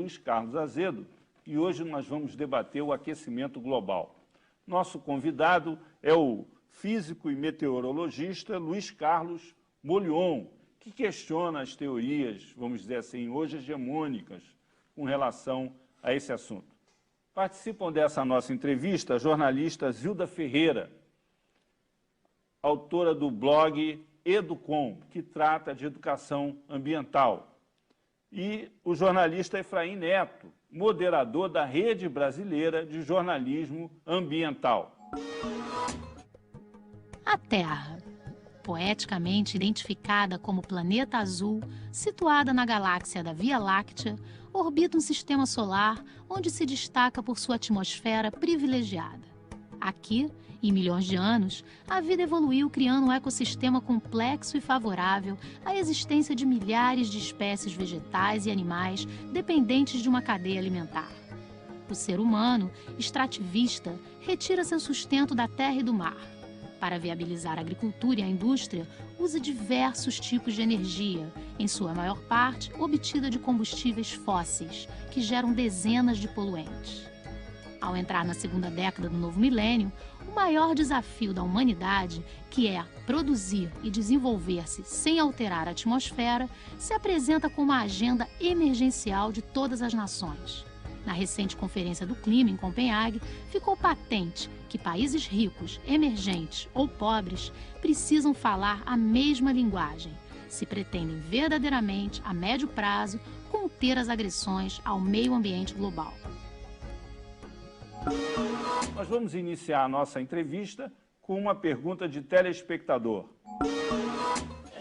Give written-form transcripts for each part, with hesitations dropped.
Luiz Carlos Azedo, e hoje nós vamos debater o aquecimento global. Nosso convidado é o físico e meteorologista Luiz Carlos Molion, que questiona as teorias, vamos dizer assim, hoje hegemônicas, com relação a esse assunto. Participam dessa nossa entrevista a jornalista Zilda Ferreira, autora do blog Educom, que trata de educação ambiental, e o jornalista Efraim Neto, moderador da Rede Brasileira de Jornalismo Ambiental. A Terra, poeticamente identificada como planeta azul, situada na galáxia da Via Láctea, orbita um sistema solar onde se destaca por sua atmosfera privilegiada. Aqui, em milhões de anos, a vida evoluiu criando um ecossistema complexo e favorável à existência de milhares de espécies vegetais e animais dependentes de uma cadeia alimentar. O ser humano, extrativista, retira seu sustento da terra e do mar. Para viabilizar a agricultura e a indústria, usa diversos tipos de energia, em sua maior parte obtida de combustíveis fósseis, que geram dezenas de poluentes. Ao entrar na segunda década do novo milênio, o maior desafio da humanidade, que é produzir e desenvolver-se sem alterar a atmosfera, se apresenta como uma agenda emergencial de todas as nações. Na recente Conferência do Clima, em Copenhague, ficou patente que países ricos, emergentes ou pobres precisam falar a mesma linguagem, se pretendem verdadeiramente, a médio prazo, conter as agressões ao meio ambiente global. Nós vamos iniciar a nossa entrevista com uma pergunta de telespectador.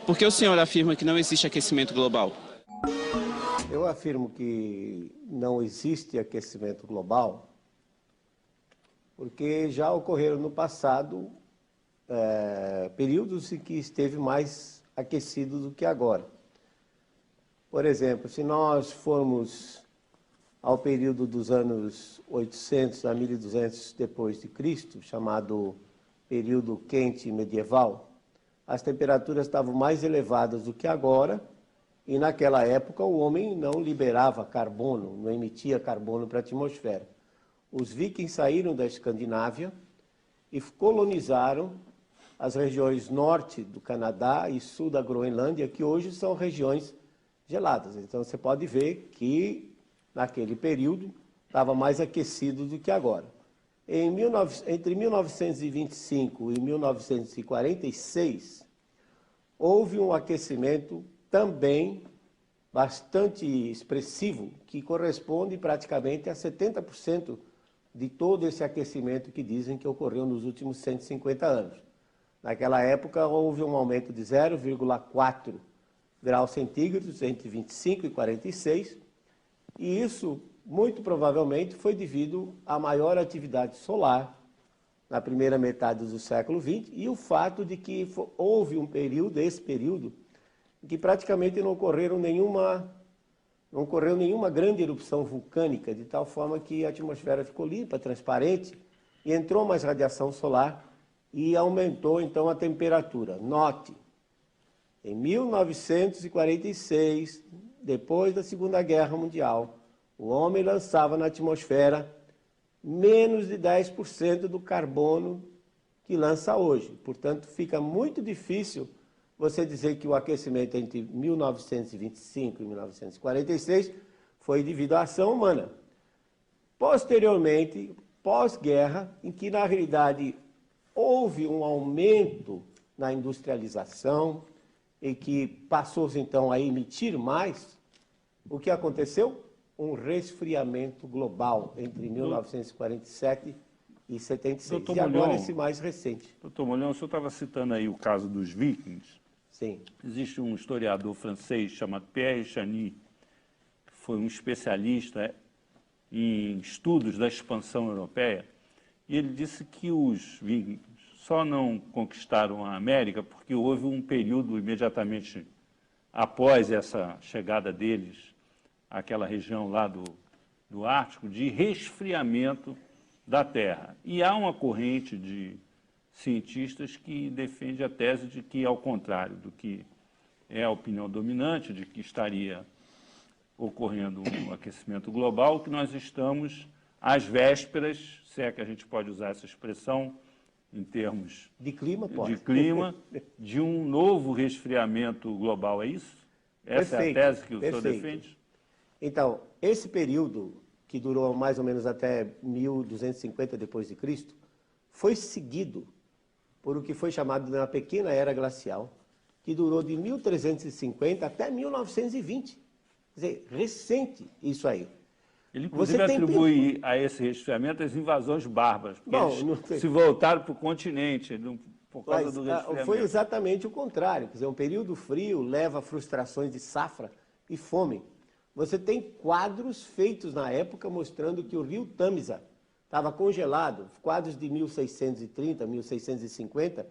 Por que o senhor afirma que não existe aquecimento global? Eu afirmo que não existe aquecimento global porque já ocorreram no passado períodos em que esteve mais aquecido do que agora. Por exemplo, se nós formos ao período dos anos 800 a 1200 depois de Cristo, chamado período quente medieval, as temperaturas estavam mais elevadas do que agora, e naquela época o homem não liberava carbono, não emitia carbono para a atmosfera. Os vikings saíram da Escandinávia e colonizaram as regiões norte do Canadá e sul da Groenlândia, que hoje são regiões geladas. Então você pode ver que naquele período estava mais aquecido do que agora. Entre 1925 e 1946, houve um aquecimento também bastante expressivo, que corresponde praticamente a 70% de todo esse aquecimento que dizem que ocorreu nos últimos 150 anos. Naquela época, houve um aumento de 0,4 graus centígrados entre 25 e 46, e isso, muito provavelmente, foi devido à maior atividade solar na primeira metade do século XX e o fato de que houve um período, esse período, em que praticamente não ocorreu nenhuma grande erupção vulcânica, de tal forma que a atmosfera ficou limpa, transparente, e entrou mais radiação solar e aumentou, então, a temperatura. Note, em 1946, depois da Segunda Guerra Mundial, o homem lançava na atmosfera menos de 10% do carbono que lança hoje. Portanto, fica muito difícil você dizer que o aquecimento entre 1925 e 1946 foi devido à ação humana. Posteriormente, pós-guerra, em que na realidade houve um aumento na industrialização e que passou-se então a emitir mais, o que aconteceu? Um resfriamento global entre 1947 e 76. Dr. E agora Molion, esse mais recente. Doutor Molion, o senhor estava citando aí o caso dos vikings. Sim. Existe um historiador francês chamado Pierre Chany, que foi um especialista em estudos da expansão europeia, e ele disse que os vikings só não conquistaram a América porque houve um período imediatamente após essa chegada deles àquela região lá do Ártico, de resfriamento da Terra. E há uma corrente de cientistas que defende a tese de que, ao contrário do que é a opinião dominante, de que estaria ocorrendo um aquecimento global, que nós estamos às vésperas, se é que a gente pode usar essa expressão, em termos De clima, pode. de clima, de um novo resfriamento global, é isso? Essa Perfeito, é a tese que o senhor perfeito. defende? Então, esse período, que durou mais ou menos até 1250 depois de Cristo, foi seguido por o que foi chamado de uma pequena era glacial, que durou de 1350 até 1920. Quer dizer, recente isso aí. Ele, inclusive, atribui a esse resfriamento as invasões bárbaras, porque eles se voltaram para o continente por causa do resfriamento. Foi exatamente o contrário. Quer dizer, um período frio leva a frustrações de safra e fome. Você tem quadros feitos na época mostrando que o rio Tamisa estava congelado, quadros de 1630, 1650,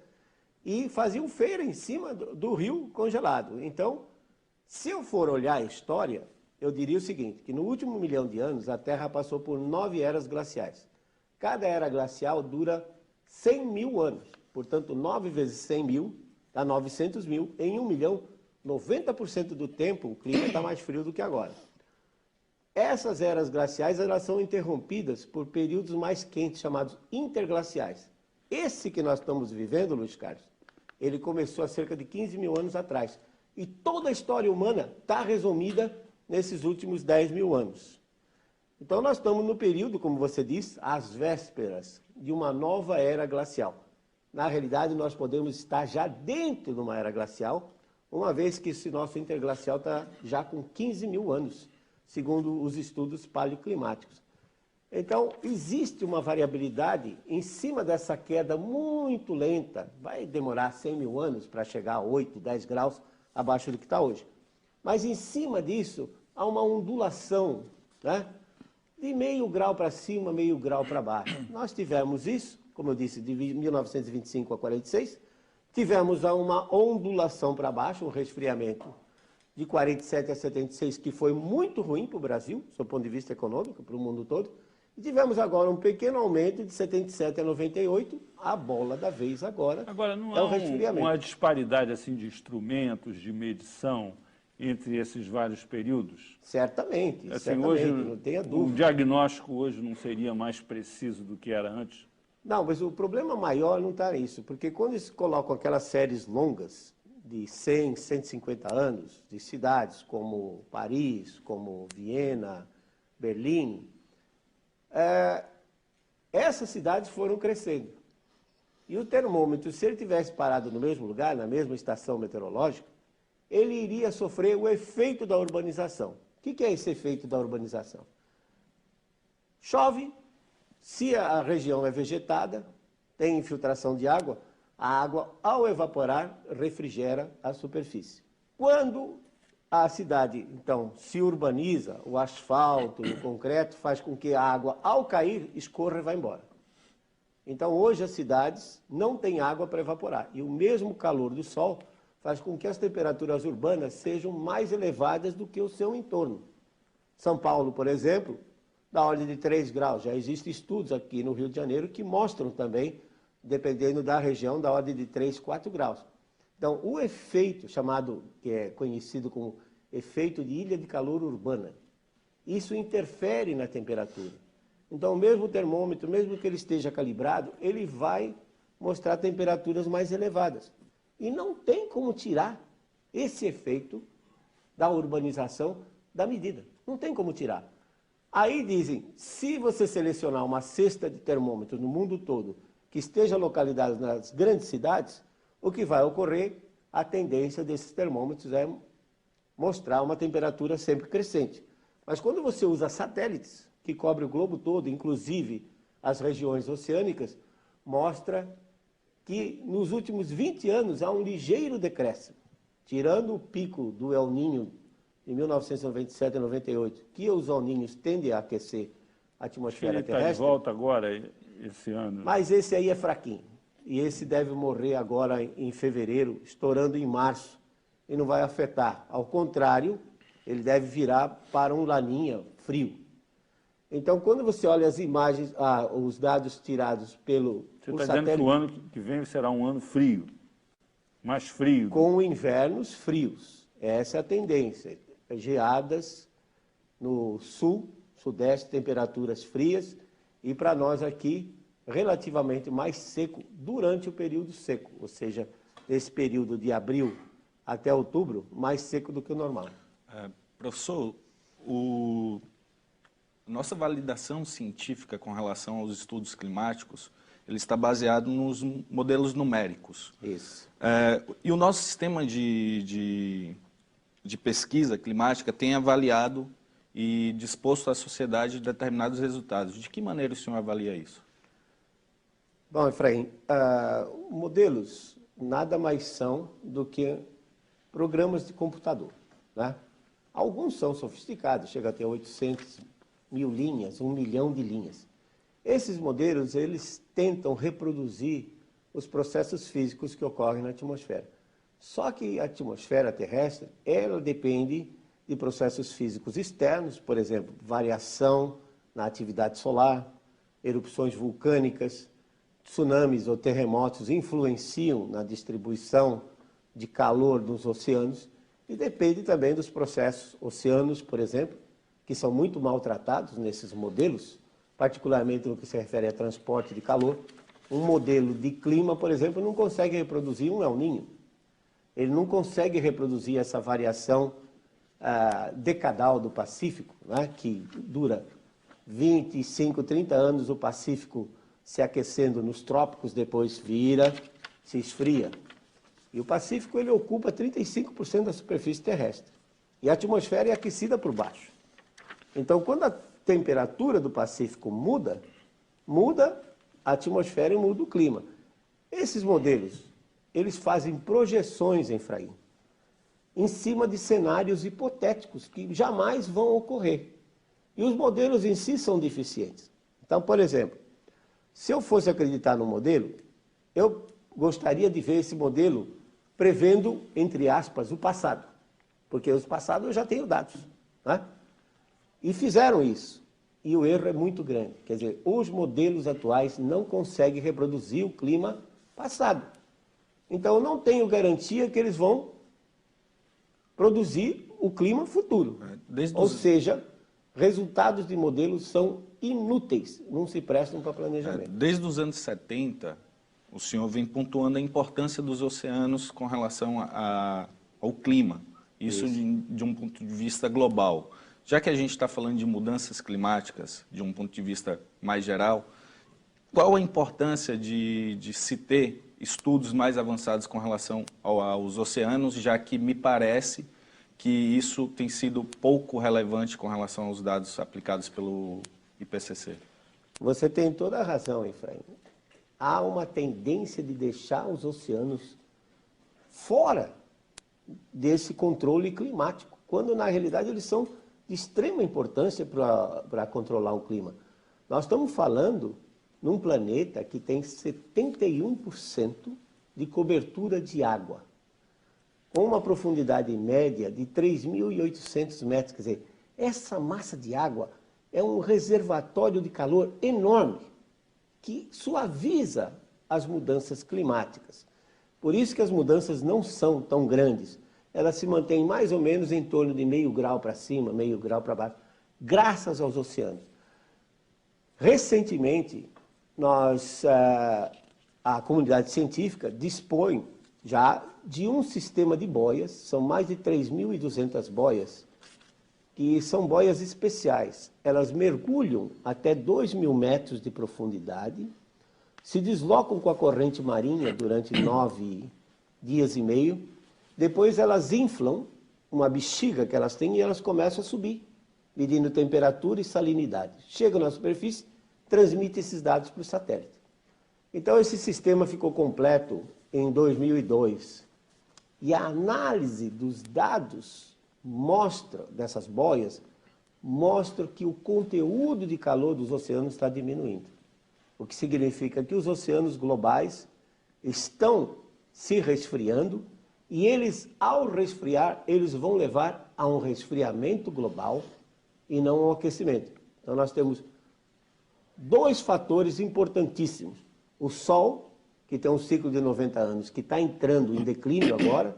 e faziam feira em cima do rio congelado. Então, se eu for olhar a história, eu diria o seguinte, que no último 1 milhão de anos, a Terra passou por 9 eras glaciais. Cada era glacial dura 100 mil anos. Portanto, 9 vezes 100 mil dá 900 mil. Em 1 milhão, 90% do tempo, o clima está mais frio do que agora. Essas eras glaciais, elas são interrompidas por períodos mais quentes, chamados interglaciais. Esse que nós estamos vivendo, Luiz Carlos, ele começou há cerca de 15 mil anos atrás. E toda a história humana está resumida nesses últimos 10 mil anos. Então nós estamos no período, como você diz, às vésperas de uma nova era glacial. Na realidade, nós podemos estar já dentro de uma era glacial, uma vez que esse nosso interglacial está já com 15 mil anos, segundo os estudos paleoclimáticos. Então, existe uma variabilidade em cima dessa queda muito lenta, vai demorar 100 mil anos para chegar a 8, 10 graus abaixo do que está hoje. Mas em cima disso, há uma ondulação, né? De meio grau para cima, meio grau para baixo. Nós tivemos isso, como eu disse, de 1925 a 46, tivemos uma ondulação para baixo, um resfriamento de 47 a 76, que foi muito ruim para o Brasil, do ponto de vista econômico, para o mundo todo. E tivemos agora um pequeno aumento de 77 a 98, a bola da vez agora não é o há resfriamento. uma disparidade assim, de instrumentos, de medição entre esses vários períodos? Certamente, assim, certamente, hoje, não tenha dúvida. O diagnóstico hoje não seria mais preciso do que era antes? Não, mas o problema maior não está nisso, porque quando eles colocam aquelas séries longas, de 100, 150 anos, de cidades como Paris, como Viena, Berlim, essas cidades foram crescendo. E o termômetro, se ele tivesse parado no mesmo lugar, na mesma estação meteorológica, ele iria sofrer o efeito da urbanização. O que é esse efeito da urbanização? Chove, se a região é vegetada, tem infiltração de água, a água, ao evaporar, refrigera a superfície. Quando a cidade, então, se urbaniza, o asfalto, o concreto, faz com que a água, ao cair, escorra e vá embora. Então, hoje, as cidades não têm água para evaporar. E o mesmo calor do sol faz com que as temperaturas urbanas sejam mais elevadas do que o seu entorno. São Paulo, por exemplo, da ordem de 3 graus. Já existem estudos aqui no Rio de Janeiro que mostram também, dependendo da região, da ordem de 3, 4 graus. Então, o efeito chamado, que é conhecido como efeito de ilha de calor urbana, isso interfere na temperatura. Então, o mesmo termômetro, mesmo que ele esteja calibrado, ele vai mostrar temperaturas mais elevadas. E não tem como tirar esse efeito da urbanização da medida. Não tem como tirar. Aí dizem, se você selecionar uma cesta de termômetros no mundo todo que esteja localizada nas grandes cidades, o que vai ocorrer, a tendência desses termômetros é mostrar uma temperatura sempre crescente. Mas quando você usa satélites, que cobrem o globo todo, inclusive as regiões oceânicas, mostra que nos últimos 20 anos há um ligeiro decréscimo, tirando o pico do El Niño em 1997 e 98, que os El Niños tendem a aquecer a atmosfera terrestre. Ele está de volta agora, esse ano. Mas esse aí é fraquinho. E esse deve morrer agora em fevereiro, estourando em março, e não vai afetar. Ao contrário, ele deve virar para um laninha frio. Então, quando você olha as imagens, os dados tirados pelo Você está dizendo que o ano que vem será um ano frio, mais frio. Com invernos frios. Essa é a tendência. Geadas No sul, sudeste, temperaturas frias, e para nós aqui, relativamente mais seco durante o período seco, ou seja, esse período de abril até outubro, mais seco do que o normal. Professor, nossa validação científica com relação aos estudos climáticos, ele está baseado nos modelos numéricos. Isso. E o nosso sistema de pesquisa climática tem avaliado e disposto à sociedade determinados resultados. De que maneira o senhor avalia isso? Bom, Efraim, modelos nada mais são do que programas de computador, né? Alguns são sofisticados, chega a ter 800 mil linhas, 1 milhão de linhas. Esses modelos, eles tentam reproduzir os processos físicos que ocorrem na atmosfera. Só que a atmosfera terrestre, ela depende de processos físicos externos, por exemplo, variação na atividade solar, erupções vulcânicas, tsunamis ou terremotos influenciam na distribuição de calor nos oceanos e depende também dos processos oceanos, por exemplo, que são muito maltratados nesses modelos, particularmente no que se refere a transporte de calor. Um modelo de clima, por exemplo, não consegue reproduzir um El Niño. Ele não consegue reproduzir essa variação decadal do Pacífico, né, que dura 25, 30 anos o Pacífico se aquecendo nos trópicos, depois vira, se esfria. E o Pacífico ele ocupa 35% da superfície terrestre. E a atmosfera é aquecida por baixo. Então, quando a temperatura do Pacífico muda a atmosfera e muda o clima. Esses modelos, eles fazem projeções, Efraim, em cima de cenários hipotéticos que jamais vão ocorrer. E os modelos em si são deficientes. Então, por exemplo, se eu fosse acreditar no modelo, eu gostaria de ver esse modelo prevendo, entre aspas, o passado. Porque os passados eu já tenho dados, né? E fizeram isso. E o erro é muito grande. Quer dizer, os modelos atuais não conseguem reproduzir o clima passado. Então, eu não tenho garantia que eles vão produzir o clima futuro. Ou seja, resultados de modelos são inúteis, não se prestam para planejamento. Desde os anos 70, o senhor vem pontuando a importância dos oceanos com relação ao clima. Isso de um ponto de vista global. Já que a gente está falando de mudanças climáticas, de um ponto de vista mais geral, qual a importância de se ter estudos mais avançados com relação aos oceanos, já que me parece que isso tem sido pouco relevante com relação aos dados aplicados pelo IPCC? Você tem toda a razão, Efraim. Há uma tendência de deixar os oceanos fora desse controle climático, quando na realidade eles são de extrema importância para controlar o clima. Nós estamos falando num planeta que tem 71% de cobertura de água, com uma profundidade média de 3.800 metros. Quer dizer, essa massa de água é um reservatório de calor enorme, que suaviza as mudanças climáticas. Por isso que as mudanças não são tão grandes. Elas se mantêm mais ou menos em torno de meio grau para cima, meio grau para baixo, graças aos oceanos. Recentemente, a comunidade científica dispõe já de um sistema de boias, são mais de 3.200 boias, que são boias especiais. Elas mergulham até 2.000 metros de profundidade, se deslocam com a corrente marinha durante 9 dias e meio, depois elas inflam uma bexiga que elas têm e elas começam a subir, medindo temperatura e salinidade. Chegam na superfície, transmitem esses dados para o satélite. Então esse sistema ficou completo em 2002. E a análise dos dados dessas boias mostra que o conteúdo de calor dos oceanos está diminuindo. O que significa que os oceanos globais estão se resfriando e eles, ao resfriar, eles vão levar a um resfriamento global e não a um aquecimento. Então nós temos dois fatores importantíssimos. O Sol, que tem um ciclo de 90 anos, que está entrando em declínio agora,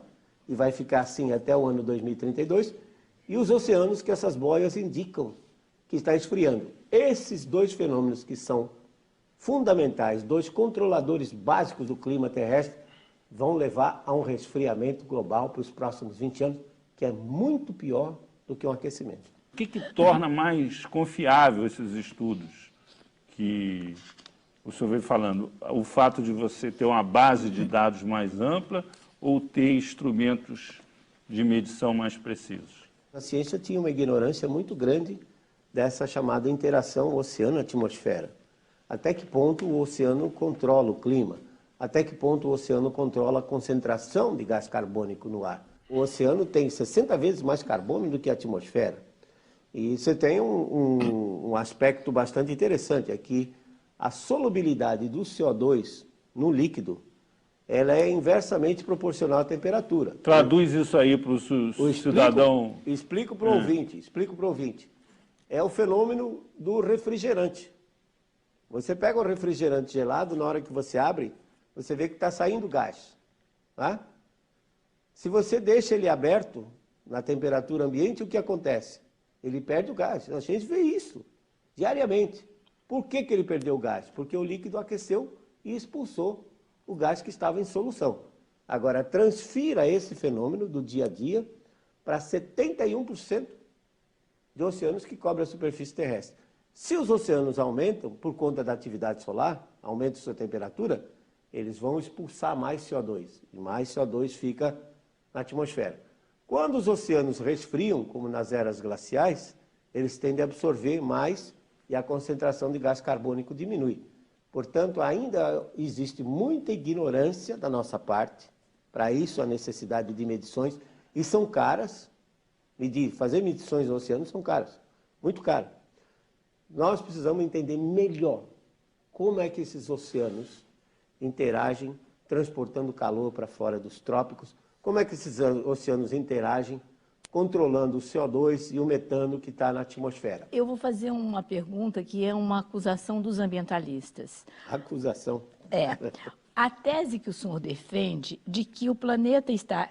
e vai ficar assim até o ano 2032, e os oceanos que essas boias indicam que está esfriando. Esses dois fenômenos que são fundamentais, dois controladores básicos do clima terrestre, vão levar a um resfriamento global para os próximos 20 anos, que é muito pior do que um aquecimento. O que torna mais confiável esses estudos que o senhor veio falando? O fato de você ter uma base de dados mais ampla ou ter instrumentos de medição mais precisos? A ciência tinha uma ignorância muito grande dessa chamada interação oceano-atmosfera. Até que ponto o oceano controla o clima? Até que ponto o oceano controla a concentração de gás carbônico no ar? O oceano tem 60 vezes mais carbono do que a atmosfera. E você tem um aspecto bastante interessante, é que a solubilidade do CO2 no líquido, ela é inversamente proporcional à temperatura. Traduz isso aí para o cidadão. Explico para o ouvinte. É o fenômeno do refrigerante. Você pega um refrigerante gelado, na hora que você abre, você vê que está saindo gás. Tá? Se você deixa ele aberto, na temperatura ambiente, o que acontece? Ele perde o gás. A gente vê isso diariamente. Por que ele perdeu o gás? Porque o líquido aqueceu e expulsou o gás que estava em solução. Agora, transfira esse fenômeno do dia a dia para 71% de oceanos que cobrem a superfície terrestre. Se os oceanos aumentam por conta da atividade solar, aumenta sua temperatura, eles vão expulsar mais CO2. E mais CO2 fica na atmosfera. Quando os oceanos resfriam, como nas eras glaciais, eles tendem a absorver mais e a concentração de gás carbônico diminui. Portanto, ainda existe muita ignorância da nossa parte, para isso a necessidade de medições, e são caras, fazer medições no oceano são caras, muito caras. Nós precisamos entender melhor como é que esses oceanos interagem, transportando calor para fora dos trópicos, como é que esses oceanos interagem, controlando o CO2 e o metano que está na atmosfera. Eu vou fazer uma pergunta que é uma acusação dos ambientalistas. Acusação? É. A tese que o senhor defende de que o planeta está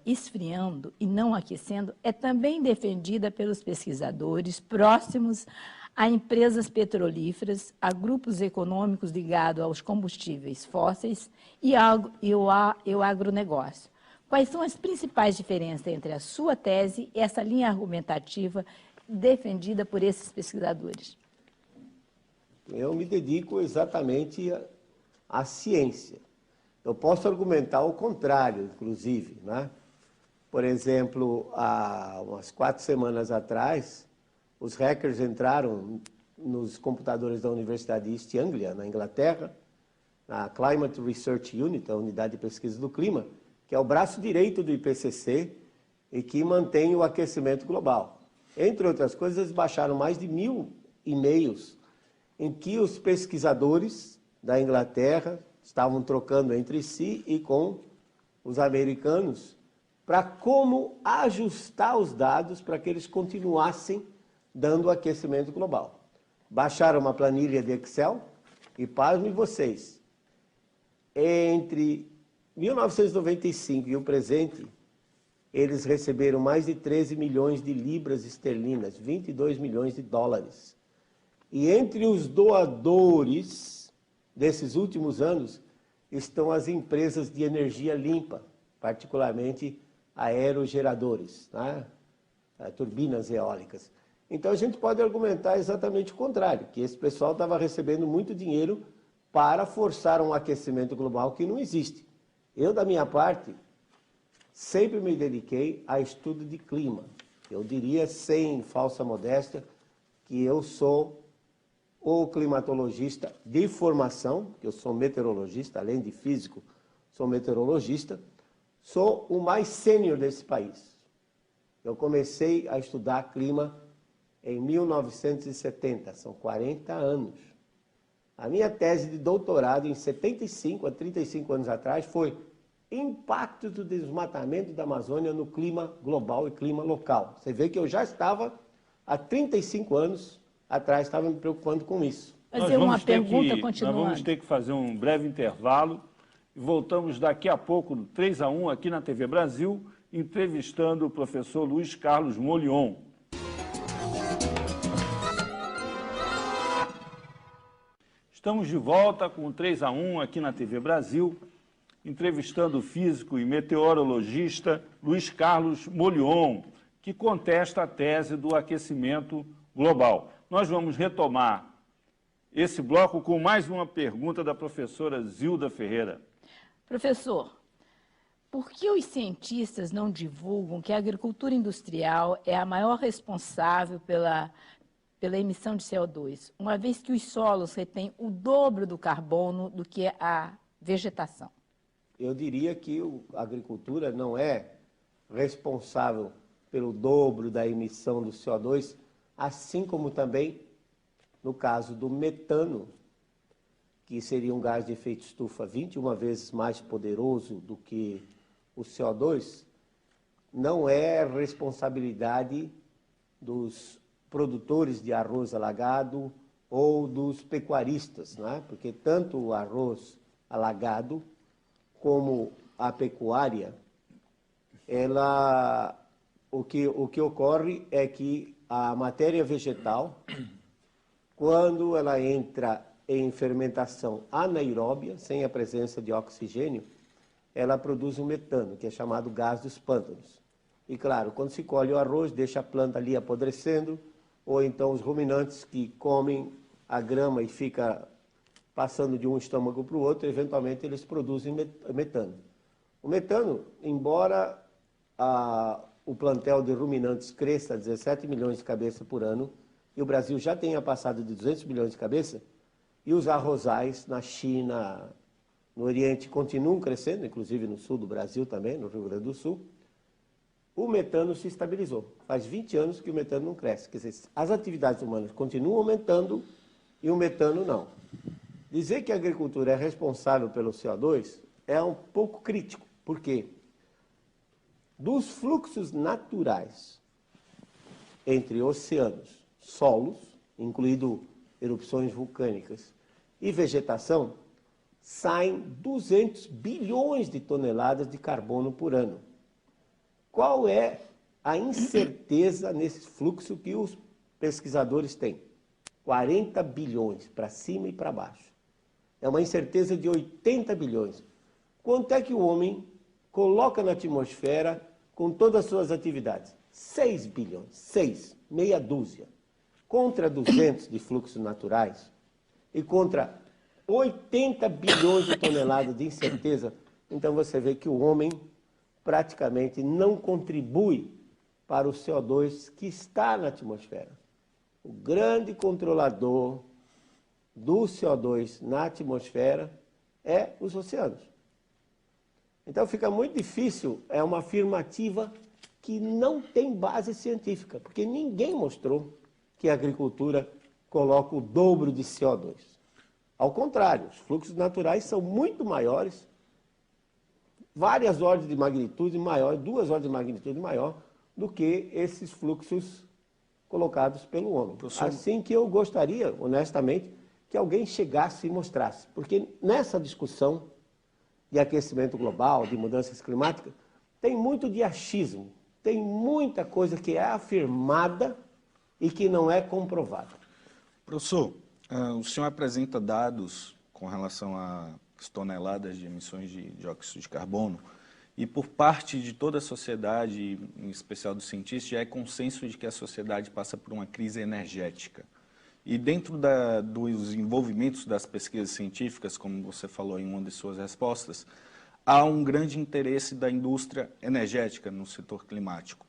esfriando e não aquecendo é também defendida pelos pesquisadores próximos a empresas petrolíferas, a grupos econômicos ligados aos combustíveis fósseis e ao agronegócio. Quais são as principais diferenças entre a sua tese e essa linha argumentativa defendida por esses pesquisadores? Eu me dedico exatamente à ciência. Eu posso argumentar o contrário, inclusive, né? Por exemplo, há umas 4 semanas atrás, os hackers entraram nos computadores da Universidade de East Anglia, na Inglaterra, na Climate Research Unit, a unidade de pesquisa do clima, que é o braço direito do IPCC e que mantém o aquecimento global. Entre outras coisas, eles baixaram mais de 1000 e-mails em que os pesquisadores da Inglaterra estavam trocando entre si e com os americanos para como ajustar os dados para que eles continuassem dando o aquecimento global. Baixaram uma planilha de Excel e, pasmem vocês, entre 1995 e o presente, eles receberam mais de 13 milhões de libras esterlinas, 22 milhões de dólares. E entre os doadores desses últimos anos estão as empresas de energia limpa, particularmente aerogeradores, né? Turbinas eólicas. Então a gente pode argumentar exatamente o contrário, que esse pessoal estava recebendo muito dinheiro para forçar um aquecimento global que não existe. Eu, da minha parte, sempre me dediquei a estudo de clima. Eu diria, sem falsa modéstia, que eu sou o climatologista de formação, que eu sou meteorologista, além de físico, sou meteorologista, sou o mais sênior desse país. Eu comecei a estudar clima em 1970, são 40 anos. A minha tese de doutorado, em 75 a 35 anos atrás, foi impacto do desmatamento da Amazônia no clima global e clima local. Você vê que eu já estava, há 35 anos atrás, estava me preocupando com isso. Fazer uma pergunta continuando. Nós vamos ter que fazer um breve intervalo e voltamos daqui a pouco, no 3-1, aqui na TV Brasil, entrevistando o professor Luiz Carlos Molion. Estamos de volta com o 3-1 aqui na TV Brasil, entrevistando o físico e meteorologista Luiz Carlos Molion, que contesta a tese do aquecimento global. Nós vamos retomar esse bloco com mais uma pergunta da professora Zilda Ferreira. Professor, por que os cientistas não divulgam que a agricultura industrial é a maior responsável pela emissão de CO2, uma vez que os solos retêm o dobro do carbono do que a vegetação? Eu diria que a agricultura não é responsável pelo dobro da emissão do CO2, assim como também no caso do metano, que seria um gás de efeito estufa 21 vezes mais poderoso do que o CO2, não é responsabilidade dos produtores de arroz alagado ou dos pecuaristas, não é? Porque tanto o arroz alagado como a pecuária, o que ocorre é que a matéria vegetal, quando ela entra em fermentação anaeróbia, sem a presença de oxigênio, ela produz um metano, que é chamado gás dos pântanos. E claro, quando se colhe o arroz, deixa a planta ali apodrecendo, ou então os ruminantes que comem a grama e fica passando de um estômago para o outro, eventualmente eles produzem metano. O metano, embora o plantel de ruminantes cresça a 17 milhões de cabeças por ano, e o Brasil já tenha passado de 200 milhões de cabeças, e os arrozais na China, no Oriente, continuam crescendo, inclusive no sul do Brasil também, no Rio Grande do Sul, o metano se estabilizou. Faz 20 anos que o metano não cresce. Quer dizer, as atividades humanas continuam aumentando e o metano não. Dizer que a agricultura é responsável pelo CO2 é um pouco crítico. Por quê? Dos fluxos naturais entre oceanos, solos, incluindo erupções vulcânicas, e vegetação, saem 200 bilhões de toneladas de carbono por ano. Qual é a incerteza nesse fluxo que os pesquisadores têm? 40 bilhões, para cima e para baixo. É uma incerteza de 80 bilhões. Quanto é que o homem coloca na atmosfera com todas as suas atividades? 6 bilhões, 6, meia dúzia. Contra 200 de fluxos naturais e contra 80 bilhões de toneladas de incerteza, então você vê que o homem praticamente não contribui para o CO2 que está na atmosfera. O grande controlador do CO2 na atmosfera é os oceanos. Então fica muito difícil, é uma afirmativa que não tem base científica, porque ninguém mostrou que a agricultura coloca o dobro de CO2. Ao contrário, os fluxos naturais são muito maiores, várias ordens de magnitude maior, 2 ordens de magnitude maior do que esses fluxos colocados pelo homem. Professor... Assim que eu gostaria, honestamente, que alguém chegasse e mostrasse. Porque nessa discussão de aquecimento global, de mudanças climáticas, tem muito de achismo, tem muita coisa que é afirmada e que não é comprovada. Professor, o senhor apresenta dados com relação às toneladas de emissões de dióxido de carbono e por parte de toda a sociedade, em especial dos cientistas, já é consenso de que a sociedade passa por uma crise energética. E dentro dos envolvimentos das pesquisas científicas, como você falou em uma de suas respostas, há um grande interesse da indústria energética no setor climático.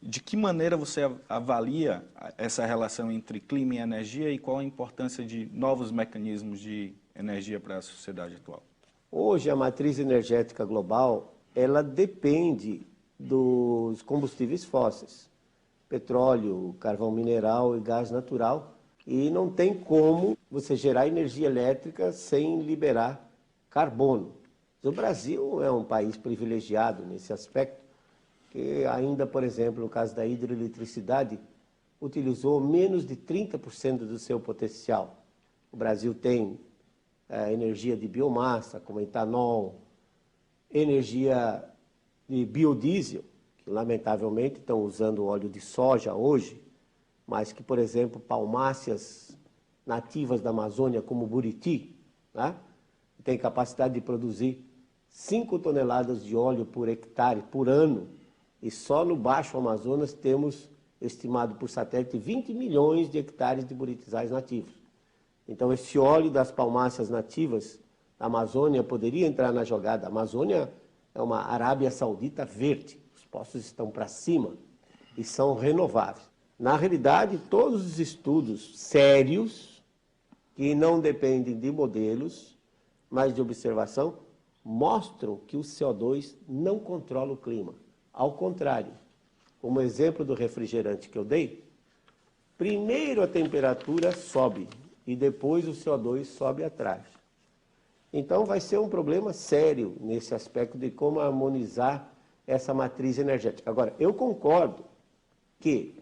De que maneira você avalia essa relação entre clima e energia e qual a importância de novos mecanismos de energia para a sociedade atual? Hoje, a matriz energética global, ela depende dos combustíveis fósseis, petróleo, carvão mineral e gás natural, e não tem como você gerar energia elétrica sem liberar carbono. O Brasil é um país privilegiado nesse aspecto, que ainda, por exemplo, no caso da hidroeletricidade, utilizou menos de 30% do seu potencial. O Brasil tem energia de biomassa, como etanol, energia de biodiesel, que lamentavelmente estão usando óleo de soja hoje, mas que, por exemplo, palmáceas nativas da Amazônia, como o buriti, né, tem capacidade de produzir 5 toneladas de óleo por hectare por ano, e só no Baixo Amazonas temos, estimado por satélite, 20 milhões de hectares de buritizais nativos. Então, esse óleo das palmáceas nativas da Amazônia poderia entrar na jogada. A Amazônia é uma Arábia Saudita verde, os poços estão para cima e são renováveis. Na realidade, todos os estudos sérios, que não dependem de modelos, mas de observação, mostram que o CO2 não controla o clima. Ao contrário, como exemplo do refrigerante que eu dei, primeiro a temperatura sobe e depois o CO2 sobe atrás. Então vai ser um problema sério nesse aspecto de como harmonizar essa matriz energética. Agora, eu concordo que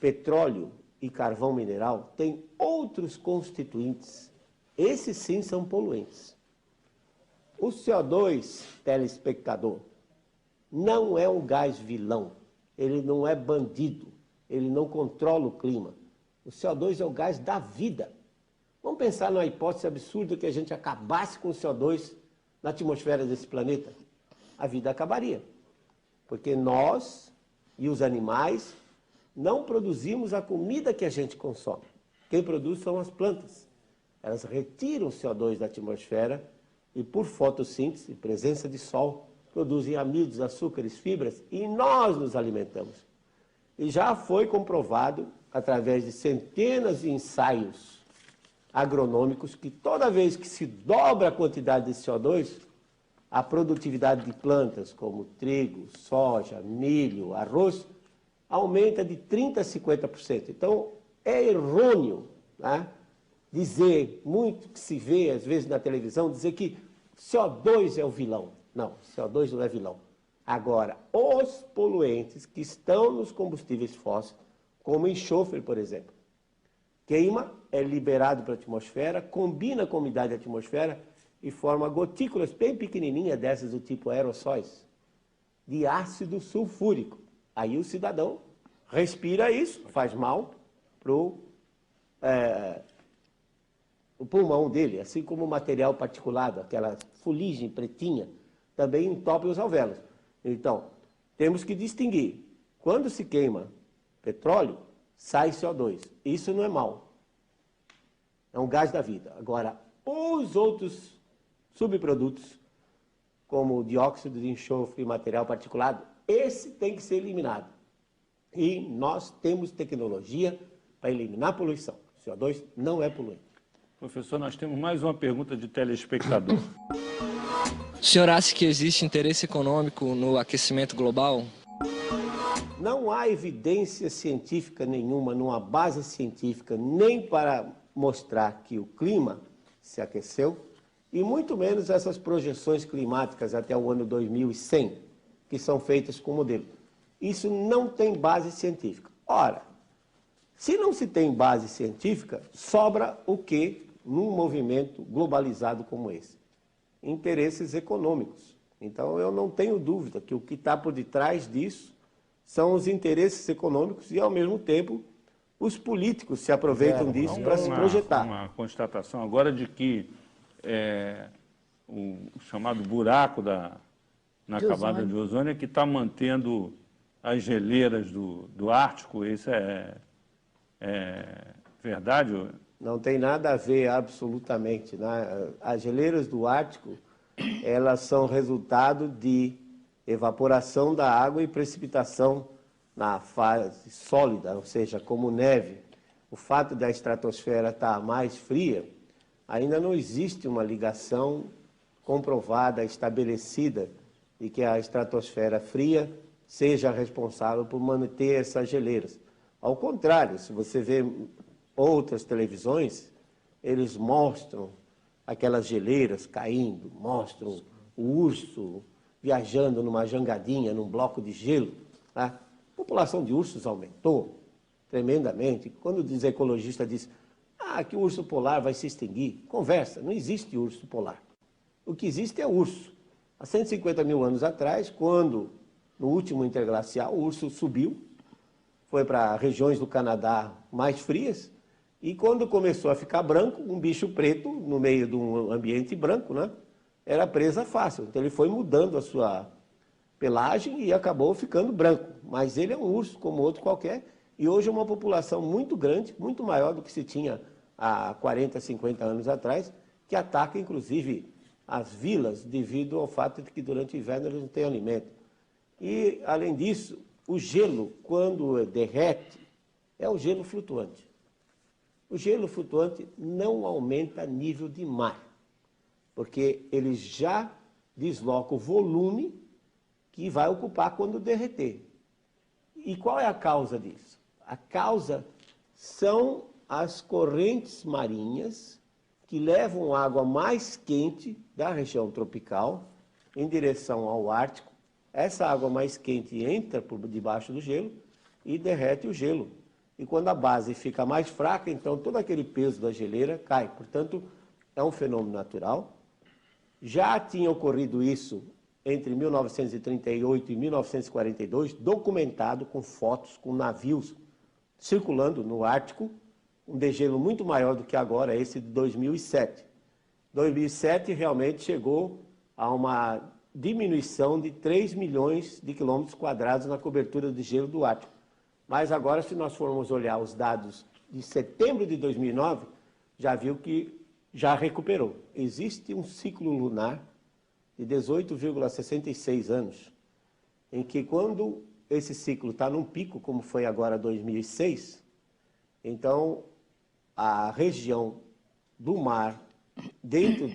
petróleo e carvão mineral têm outros constituintes. Esses sim são poluentes. O CO2, telespectador, não é um gás vilão, ele não é bandido, ele não controla o clima. O CO2 é o gás da vida. Vamos pensar numa hipótese absurda que a gente acabasse com o CO2 na atmosfera desse planeta. A vida acabaria, porque nós e os animais não produzimos a comida que a gente consome. Quem produz são as plantas. Elas retiram o CO2 da atmosfera e, por fotossíntese, presença de sol, produzem amídos, açúcares, fibras e nós nos alimentamos. E já foi comprovado, através de centenas de ensaios agronômicos, que toda vez que se dobra a quantidade de CO2, a produtividade de plantas como trigo, soja, milho, arroz, aumenta de 30% a 50%. Então, é errôneo, né, dizer, muito que se vê às vezes na televisão, dizer que CO2 é o vilão. Não, CO2 não é vilão. Agora, os poluentes que estão nos combustíveis fósseis, como enxofre, por exemplo, queima, é liberado para a atmosfera, combina com a umidade da atmosfera e forma gotículas bem pequenininhas, dessas do tipo aerossóis, de ácido sulfúrico. Aí o cidadão respira isso, faz mal para o pulmão dele, assim como o material particulado, aquela fuligem pretinha, também entope os alvéolos. Então, temos que distinguir. Quando se queima petróleo, sai CO2. Isso não é mal. É um gás da vida. Agora, os outros subprodutos, como o dióxido de enxofre e material particulado, esse tem que ser eliminado. E nós temos tecnologia para eliminar a poluição. O CO2 não é poluente. Professor, nós temos mais uma pergunta de telespectador. O senhor acha que existe interesse econômico no aquecimento global? Não há evidência científica nenhuma, não há base científica, nem para mostrar que o clima se aqueceu, e muito menos essas projeções climáticas até o ano 2100, que são feitas com modelo. Isso não tem base científica. Ora, se não se tem base científica, sobra o quê num movimento globalizado como esse? Interesses econômicos. Então, eu não tenho dúvida que o que está por detrás disso são os interesses econômicos e, ao mesmo tempo, os políticos se aproveitam disso para se projetar. Uma constatação agora de que o chamado buraco na camada de ozônio é que está mantendo as geleiras do Ártico. Isso é verdade? Não tem nada a ver, absolutamente, né? As geleiras do Ártico, elas são resultado de evaporação da água e precipitação na fase sólida, ou seja, como neve. O fato da estratosfera estar mais fria, ainda não existe uma ligação comprovada, estabelecida, de que a estratosfera fria seja responsável por manter essas geleiras. Ao contrário, se você vê outras televisões, eles mostram aquelas geleiras caindo, mostram o urso viajando numa jangadinha, num bloco de gelo. Né? A população de ursos aumentou tremendamente. Quando o ecologista diz que o urso polar vai se extinguir, conversa, não existe urso polar. O que existe é urso. Há 150 mil anos atrás, quando no último interglacial, o urso subiu, foi para regiões do Canadá mais frias, e quando começou a ficar branco, um bicho preto, no meio de um ambiente branco, né, era presa fácil. Então ele foi mudando a sua pelagem e acabou ficando branco. Mas ele é um urso como outro qualquer, e hoje é uma população muito grande, muito maior do que se tinha há 40, 50 anos atrás, que ataca inclusive as vilas devido ao fato de que durante o inverno eles não têm alimento. E, além disso, o gelo, quando derrete, é o gelo flutuante. O gelo flutuante não aumenta nível de mar, porque ele já desloca o volume que vai ocupar quando derreter. E qual é a causa disso? A causa são as correntes marinhas que levam água mais quente da região tropical em direção ao Ártico. Essa água mais quente entra por debaixo do gelo e derrete o gelo. E quando a base fica mais fraca, então todo aquele peso da geleira cai. Portanto, é um fenômeno natural. Já tinha ocorrido isso entre 1938 e 1942, documentado com fotos, com navios circulando no Ártico, um degelo muito maior do que agora, esse de 2007. 2007 realmente chegou a uma diminuição de 3 milhões de quilômetros quadrados na cobertura de gelo do Ártico. Mas agora, se nós formos olhar os dados de setembro de 2009, já viu que já recuperou. Existe um ciclo lunar de 18,66 anos, em que quando esse ciclo está num pico, como foi agora 2006, então a região do mar, dentro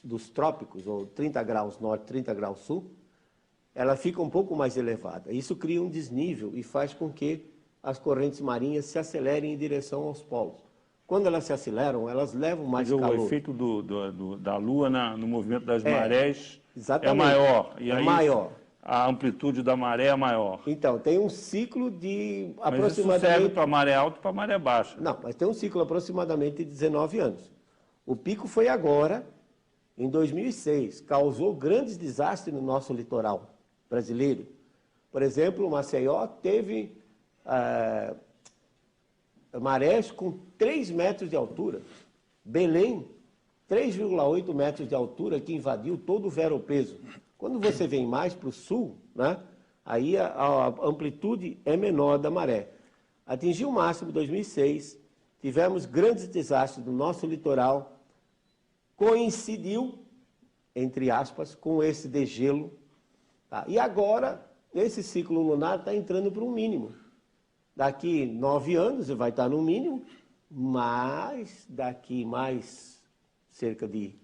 dos trópicos, ou 30 graus norte, 30 graus sul, ela fica um pouco mais elevada. Isso cria um desnível e faz com que as correntes marinhas se acelerem em direção aos polos. Quando elas se aceleram, elas levam mais calor. O efeito da Lua no movimento das marés exatamente, é maior. E aí maior. A amplitude da maré é maior. Então, tem um ciclo de Mas aproximadamente... isso serve para maré alta e para maré baixa. Não, mas tem um ciclo aproximadamente de 19 anos. O pico foi agora, em 2006. Causou grandes desastres no nosso litoral brasileiro. Por exemplo, Maceió teve marés com 3 metros de altura. Belém, 3,8 metros de altura, que invadiu todo o veropeso. Quando você vem mais para o sul, né, aí a amplitude é menor da maré. Atingiu o máximo em 2006, tivemos grandes desastres no nosso litoral, coincidiu, entre aspas, com esse degelo. Tá? E agora, esse ciclo lunar está entrando para um mínimo. Daqui 9 anos vai estar no mínimo, mas daqui mais cerca de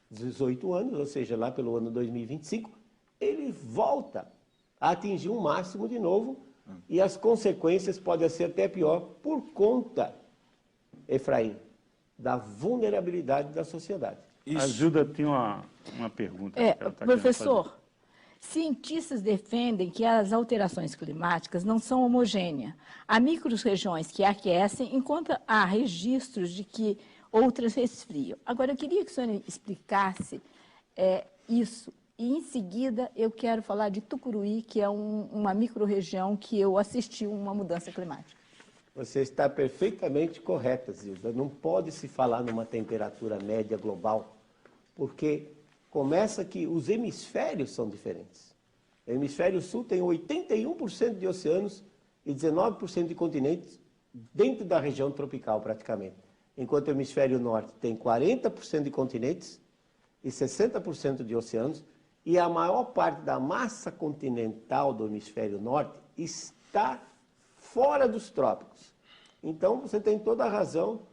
18 anos, ou seja, lá pelo ano 2025, ele volta a atingir um máximo de novo e as consequências podem ser até pior por conta, Efraim, da vulnerabilidade da sociedade. A Gilda tem uma pergunta. Que ela tá professor, cientistas defendem que as alterações climáticas não são homogêneas. Há micro-regiões que aquecem, enquanto há registros de que outras resfriam. Agora, eu queria que o senhor explicasse isso. E, em seguida, eu quero falar de Tucuruí, que é uma micro-região que eu assisti uma mudança climática. Você está perfeitamente correta, Zilda. Não pode se falar numa temperatura média global, porque começa que os hemisférios são diferentes. O hemisfério sul tem 81% de oceanos e 19% de continentes dentro da região tropical, praticamente. Enquanto o hemisfério norte tem 40% de continentes e 60% de oceanos, e a maior parte da massa continental do hemisfério norte está fora dos trópicos. Então, você tem toda a razão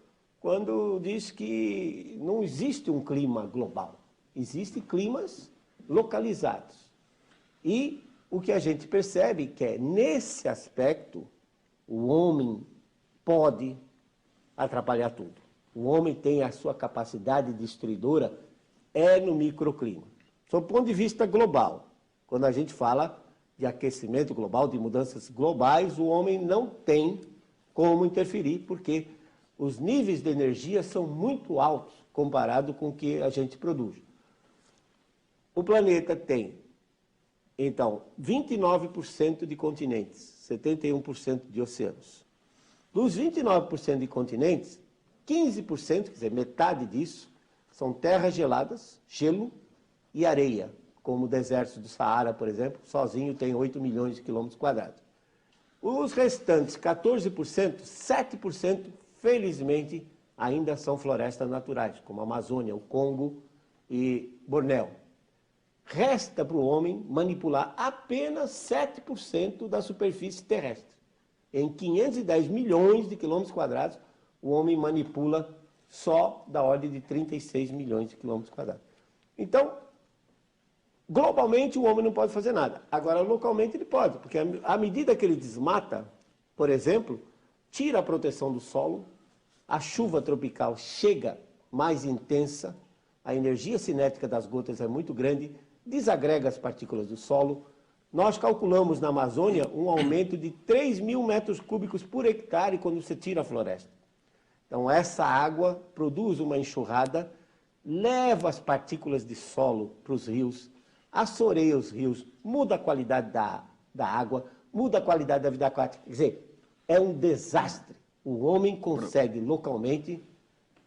quando diz que não existe um clima global. Existem climas localizados. E o que a gente percebe que é, nesse aspecto, o homem pode atrapalhar tudo. O homem tem a sua capacidade destruidora no microclima. Do ponto de vista global, quando a gente fala de aquecimento global, de mudanças globais, o homem não tem como interferir, porque os níveis de energia são muito altos comparado com o que a gente produz. O planeta tem Então, 29% de continentes, 71% de oceanos. Dos 29% de continentes, 15%, quer dizer, metade disso, são terras geladas, gelo e areia, como o deserto do Saara, por exemplo, sozinho tem 8 milhões de quilômetros quadrados. Os restantes 14%, 7%, felizmente, ainda são florestas naturais, como a Amazônia, o Congo e Bornéu. Resta para o homem manipular apenas 7% da superfície terrestre. Em 510 milhões de quilômetros quadrados, o homem manipula só da ordem de 36 milhões de quilômetros quadrados. Então, globalmente o homem não pode fazer nada. Agora, localmente ele pode, porque à medida que ele desmata, por exemplo, tira a proteção do solo, a chuva tropical chega mais intensa, a energia cinética das gotas é muito grande, desagrega as partículas do solo. Nós calculamos na Amazônia um aumento de 3 mil metros cúbicos por hectare quando você tira a floresta. Então, essa água produz uma enxurrada, leva as partículas de solo para os rios, assoreia os rios, muda a qualidade da água, muda a qualidade da vida aquática. Quer dizer, é um desastre. O homem consegue localmente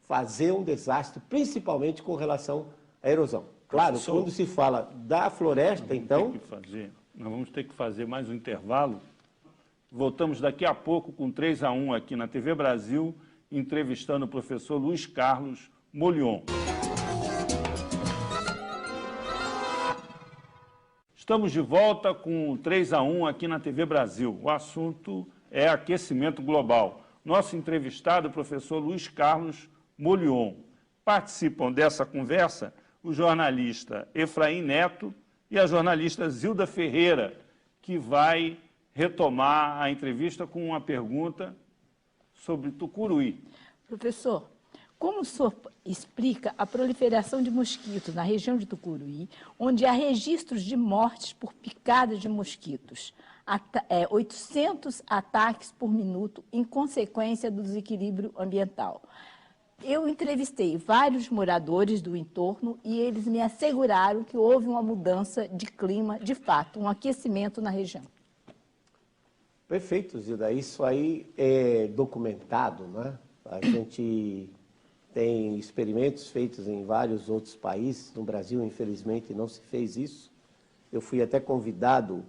fazer um desastre, principalmente com relação à erosão. Claro, quando se fala da floresta, então... Nós vamos ter que fazer mais um intervalo. Voltamos daqui a pouco com 3-1 aqui na TV Brasil, entrevistando o professor Luiz Carlos Molion. Estamos de volta com 3-1 aqui na TV Brasil. O assunto é aquecimento global. Nosso entrevistado é o professor Luiz Carlos Molion. Participam dessa conversa o jornalista Efraim Neto e a jornalista Zilda Ferreira, que vai retomar a entrevista com uma pergunta sobre Tucuruí. Professor, como o senhor explica a proliferação de mosquitos na região de Tucuruí, onde há registros de mortes por picadas de mosquitos? 800 ataques por minuto em consequência do desequilíbrio ambiental. Eu entrevistei vários moradores do entorno e eles me asseguraram que houve uma mudança de clima, de fato, um aquecimento na região. Perfeito, Zilda. Isso aí é documentado, né? A gente tem experimentos feitos em vários outros países. No Brasil, infelizmente, não se fez isso. Eu fui até convidado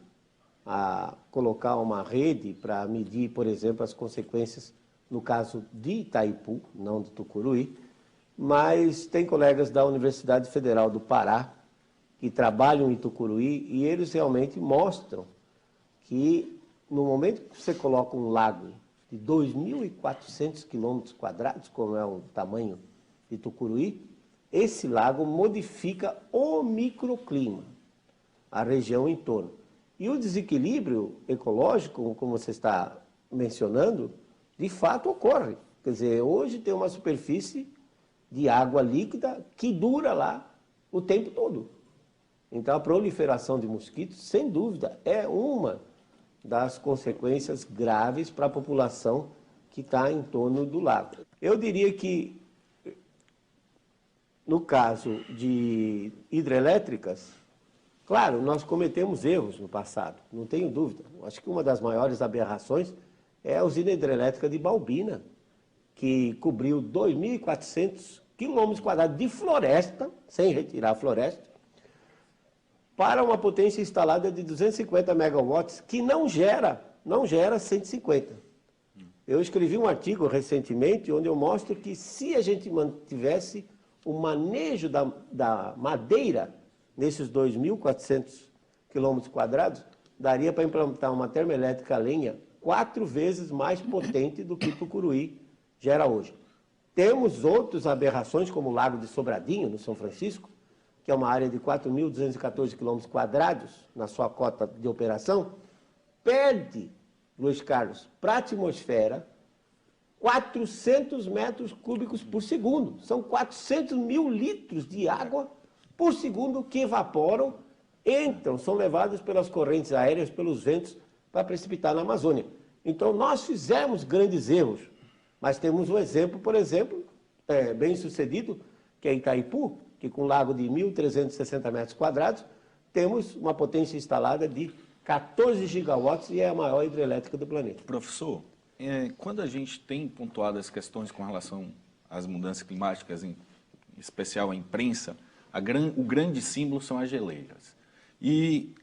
a colocar uma rede para medir, por exemplo, as consequências no caso de Itaipu, não de Tucuruí, mas tem colegas da Universidade Federal do Pará que trabalham em Tucuruí e eles realmente mostram que no momento que você coloca um lago de 2.400 quilômetros quadrados, como é o tamanho de Tucuruí, esse lago modifica o microclima, a região em torno. E o desequilíbrio ecológico, como você está mencionando, de fato ocorre. Quer dizer, hoje tem uma superfície de água líquida que dura lá o tempo todo. Então, a proliferação de mosquitos, sem dúvida, é uma das consequências graves para a população que está em torno do lago. Eu diria que, no caso de hidrelétricas, claro, nós cometemos erros no passado, não tenho dúvida. Acho que uma das maiores aberrações é a usina hidrelétrica de Balbina, que cobriu 2.400 quilômetros quadrados de floresta, sem retirar a floresta, para uma potência instalada de 250 megawatts, que não gera 150. Eu escrevi um artigo recentemente, onde eu mostro que se a gente mantivesse o manejo da madeira nesses 2.400 quilômetros quadrados, daria para implantar uma termoelétrica a lenha 4 vezes mais potente do que Tucuruí gera hoje. Temos outras aberrações, como o Lago de Sobradinho, no São Francisco, que é uma área de 4.214 quilômetros quadrados, na sua cota de operação, perde, Luiz Carlos, para a atmosfera 400 metros cúbicos por segundo. São 400 mil litros de água por segundo que evaporam, entram, são levados pelas correntes aéreas, pelos ventos, para precipitar na Amazônia. Então, nós fizemos grandes erros, mas temos um exemplo, por exemplo, bem sucedido, que é Itaipu, que com um lago de 1.360 metros quadrados, temos uma potência instalada de 14 gigawatts e é a maior hidrelétrica do planeta. Professor, quando a gente tem pontuado as questões com relação às mudanças climáticas, em especial a imprensa, o grande símbolo são as geleiras. E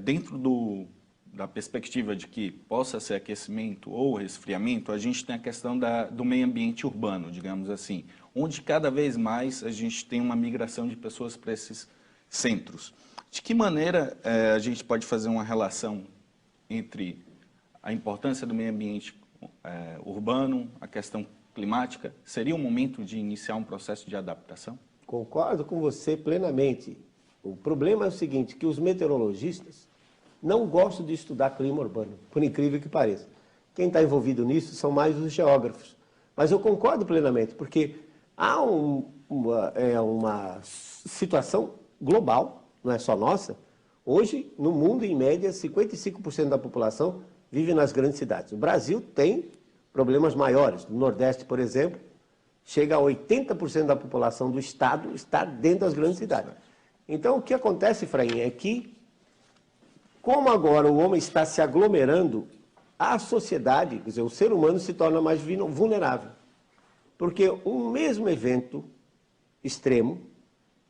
dentro da perspectiva de que possa ser aquecimento ou resfriamento, a gente tem a questão do meio ambiente urbano, digamos assim, onde cada vez mais a gente tem uma migração de pessoas para esses centros. De que maneira a gente pode fazer uma relação entre a importância do meio ambiente urbano, a questão climática? Seria o momento de iniciar um processo de adaptação? Concordo com você plenamente. O problema é o seguinte, que os meteorologistas não gostam de estudar clima urbano, por incrível que pareça. Quem está envolvido nisso são mais os geógrafos. Mas eu concordo plenamente, porque há uma situação global, não é só nossa. Hoje, no mundo, em média, 55% da população vive nas grandes cidades. O Brasil tem problemas maiores. No Nordeste, por exemplo, chega a 80% da população do estado está dentro das grandes cidades. Então, o que acontece, Efraim, é que, como agora o homem está se aglomerando, a sociedade, quer dizer, o ser humano se torna mais vulnerável. Porque um mesmo evento extremo,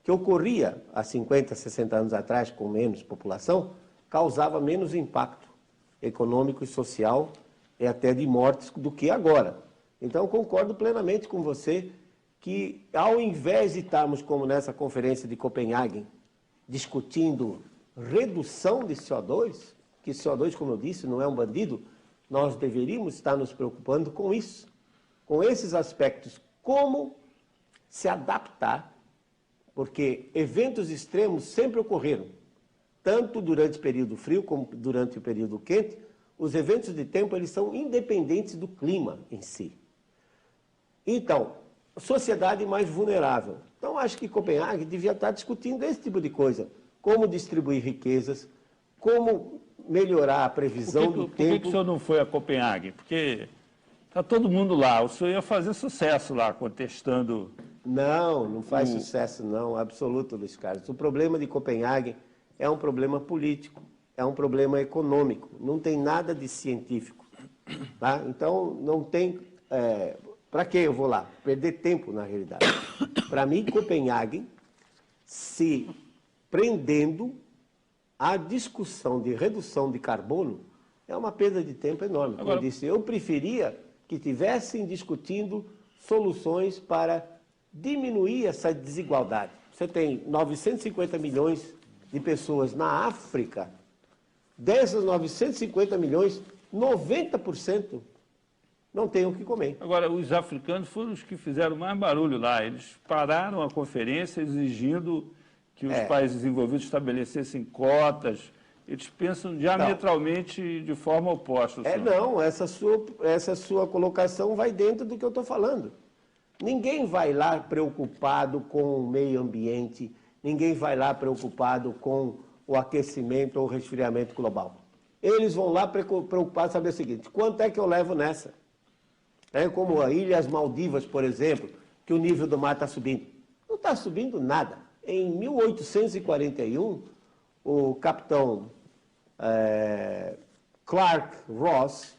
que ocorria há 50, 60 anos atrás, com menos população, causava menos impacto econômico e social e até de mortes do que agora. Então, concordo plenamente com você que, ao invés de estarmos, como nessa conferência de Copenhague, discutindo redução de CO2, que CO2, como eu disse, não é um bandido, nós deveríamos estar nos preocupando com isso, com esses aspectos, como se adaptar, porque eventos extremos sempre ocorreram, tanto durante o período frio como durante o período quente. Os eventos de tempo eles são independentes do clima em si. Então, sociedade mais vulnerável. Então, acho que Copenhague devia estar discutindo esse tipo de coisa, como distribuir riquezas, como melhorar a previsão do tempo. Por que o senhor não foi a Copenhague? Porque está todo mundo lá, o senhor ia fazer sucesso lá, contestando... Não faz sucesso não, absoluto, Luiz Carlos. O problema de Copenhague é um problema político, é um problema econômico, não tem nada de científico. Tá? Então, não tem... para que eu vou lá? Perder tempo, na realidade. Para mim, Copenhague, se prendendo à discussão de redução de carbono, é uma perda de tempo enorme. Como eu disse, eu preferia que tivessem discutindo soluções para diminuir essa desigualdade. Você tem 950 milhões de pessoas na África. Dessas 950 milhões, 90% não tem o que comer. Agora, os africanos foram os que fizeram mais barulho lá. Eles pararam a conferência exigindo que os países desenvolvidos estabelecessem cotas. Eles pensam diametralmente de forma oposta. Não, essa sua colocação vai dentro do que eu estou falando. Ninguém vai lá preocupado com o meio ambiente, ninguém vai lá preocupado com o aquecimento ou o resfriamento global. Eles vão lá preocupados saber o seguinte, quanto é que eu levo nessa? Como a Ilhas Maldivas, por exemplo, que o nível do mar está subindo. Não está subindo nada. Em 1841, o capitão Clark Ross,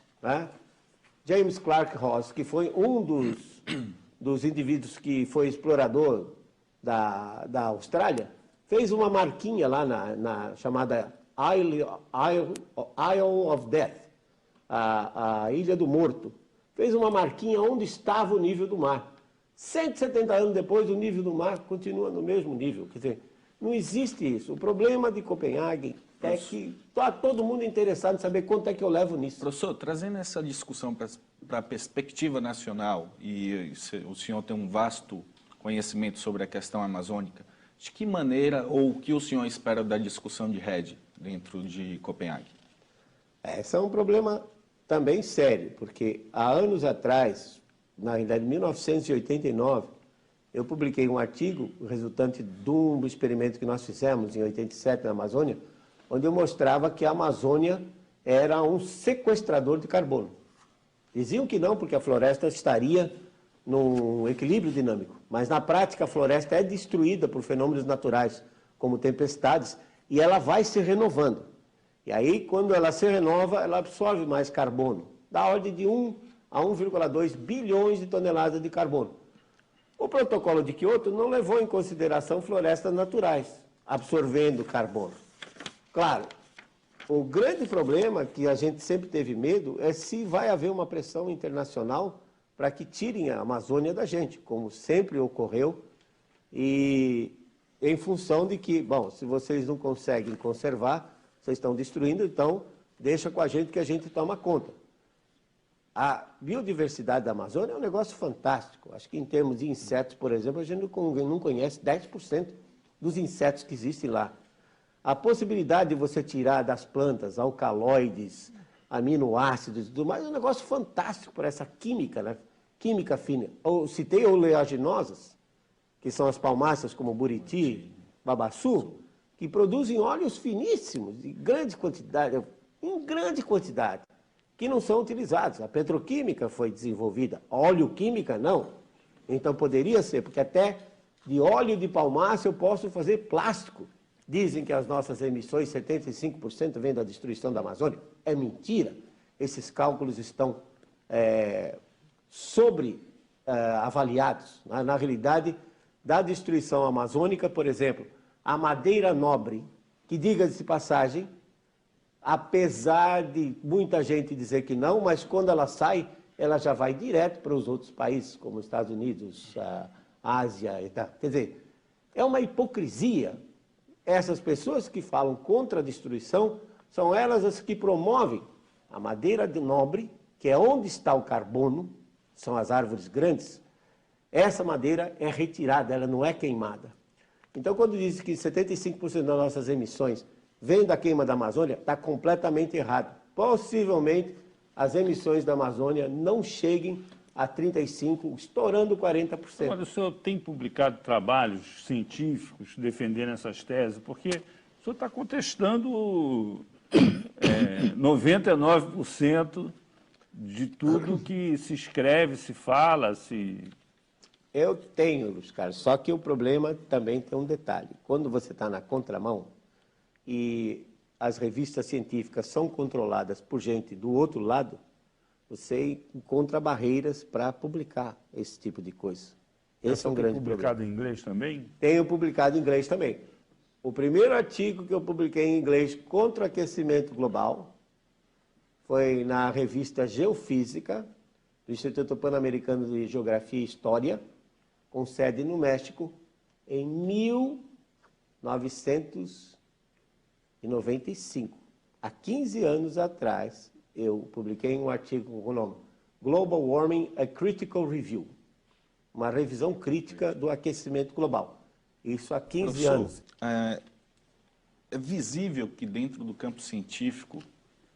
James Clark Ross, que foi um dos indivíduos que foi explorador da Austrália, fez uma marquinha lá na chamada Isle of Death, a Ilha do Morto. Fez uma marquinha onde estava o nível do mar. 170 anos depois, o nível do mar continua no mesmo nível. Quer dizer, não existe isso. O problema de Copenhague é que está todo mundo interessado em saber quanto é que eu levo nisso. Professor, trazendo essa discussão para a perspectiva nacional, e o senhor tem um vasto conhecimento sobre a questão amazônica, de que maneira ou o que o senhor espera da discussão de REDD dentro de Copenhague? Esse é um problema também sério, porque há anos atrás, na realidade, em 1989, eu publiquei um artigo resultante de um experimento que nós fizemos em 87 na Amazônia, onde eu mostrava que a Amazônia era um sequestrador de carbono. Diziam que não, porque a floresta estaria num equilíbrio dinâmico, mas na prática a floresta é destruída por fenômenos naturais, como tempestades, e ela vai se renovando. E aí, quando ela se renova, ela absorve mais carbono, da ordem de 1 a 1,2 bilhões de toneladas de carbono. O protocolo de Kyoto não levou em consideração florestas naturais, absorvendo carbono. Claro, o grande problema que a gente sempre teve medo é se vai haver uma pressão internacional para que tirem a Amazônia da gente, como sempre ocorreu, e em função de que, bom, se vocês não conseguem conservar, vocês estão destruindo, então deixa com a gente que a gente toma conta. A biodiversidade da Amazônia é um negócio fantástico. Acho que em termos de insetos, por exemplo, a gente não conhece 10% dos insetos que existem lá. A possibilidade de você tirar das plantas alcaloides, aminoácidos e tudo mais é um negócio fantástico para essa química, né? Química fina. Eu citei oleaginosas, que são as palmáceas como buriti, babaçu, que produzem óleos finíssimos, em grande quantidade, que não são utilizados. A petroquímica foi desenvolvida, oleoquímica não. Então poderia ser, porque até de óleo de palmácia eu posso fazer plástico. Dizem que as nossas emissões, 75% vêm da destruição da Amazônia. É mentira. Esses cálculos estão avaliados. Na realidade, da destruição amazônica, por exemplo, a madeira nobre, que, diga-se de passagem, apesar de muita gente dizer que não, mas quando ela sai, ela já vai direto para os outros países, como os Estados Unidos, a Ásia e tal. Quer dizer, é uma hipocrisia. Essas pessoas que falam contra a destruição são elas as que promovem a madeira nobre, que é onde está o carbono, são as árvores grandes. Essa madeira é retirada, ela não é queimada. Então, quando diz que 75% das nossas emissões vêm da queima da Amazônia, está completamente errado. Possivelmente, as emissões da Amazônia não cheguem a 35%, estourando 40%. Agora, o senhor tem publicado trabalhos científicos defendendo essas teses, porque o senhor está contestando 99% de tudo que se escreve, se fala, se... Eu tenho, Luiz Carlos, só que o problema também tem um detalhe. Quando você está na contramão e as revistas científicas são controladas por gente do outro lado, você encontra barreiras para publicar esse tipo de coisa. Esse é um grande problema. Publicado em inglês também? Tenho publicado em inglês também. O primeiro artigo que eu publiquei em inglês contra o aquecimento global foi na revista Geofísica, do Instituto Pan-Americano de Geografia e História, com sede no México, em 1995. Há 15 anos atrás, eu publiquei um artigo com o nome Global Warming, a Critical Review, uma revisão crítica do aquecimento global. Isso há 15 anos. É visível que dentro do campo científico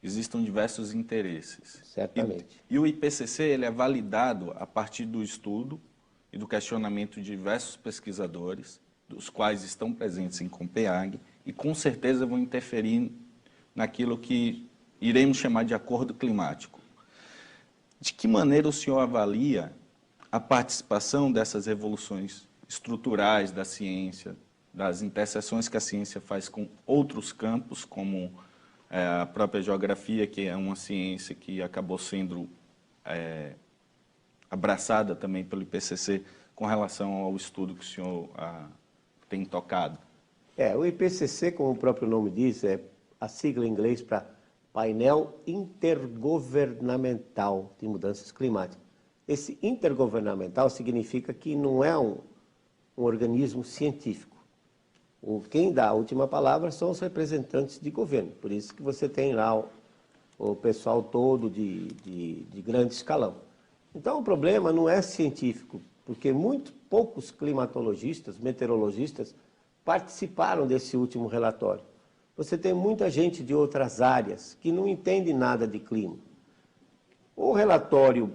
existam diversos interesses. Certamente. E o IPCC ele é validado a partir do estudo e do questionamento de diversos pesquisadores, dos quais estão presentes em Copenhague, e com certeza vão interferir naquilo que iremos chamar de acordo climático. De que maneira o senhor avalia a participação dessas evoluções estruturais da ciência, das interseções que a ciência faz com outros campos, como a própria geografia, que é uma ciência que acabou sendo abraçada também pelo IPCC, com relação ao estudo que o senhor tem tocado? O IPCC, como o próprio nome diz, é a sigla em inglês para Painel Intergovernamental de Mudanças Climáticas. Esse intergovernamental significa que não é um organismo científico. Quem dá a última palavra são os representantes de governo. Por isso que você tem lá o pessoal todo de grande escalão. Então, o problema não é científico, porque muito poucos climatologistas, meteorologistas, participaram desse último relatório. Você tem muita gente de outras áreas que não entende nada de clima. O relatório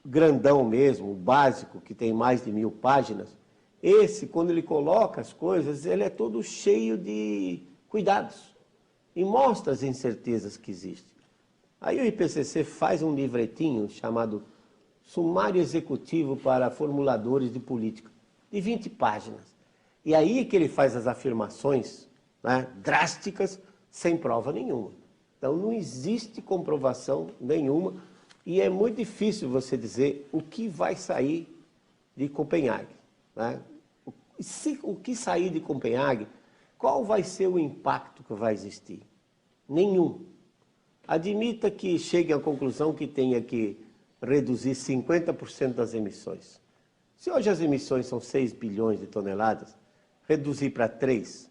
grandão mesmo, o básico, que tem mais de 1000 páginas, esse, quando ele coloca as coisas, ele é todo cheio de cuidados e mostra as incertezas que existem. Aí o IPCC faz um livretinho chamado Sumário Executivo para Formuladores de Política, de 20 páginas. E aí que ele faz as afirmações né, drásticas sem prova nenhuma. Então, não existe comprovação nenhuma e é muito difícil você dizer o que vai sair de Copenhague, né? O que sair de Copenhague, qual vai ser o impacto que vai existir? Nenhum. Admita que chegue à conclusão que tenha que reduzir 50% das emissões. Se hoje as emissões são 6 bilhões de toneladas, reduzir para 3,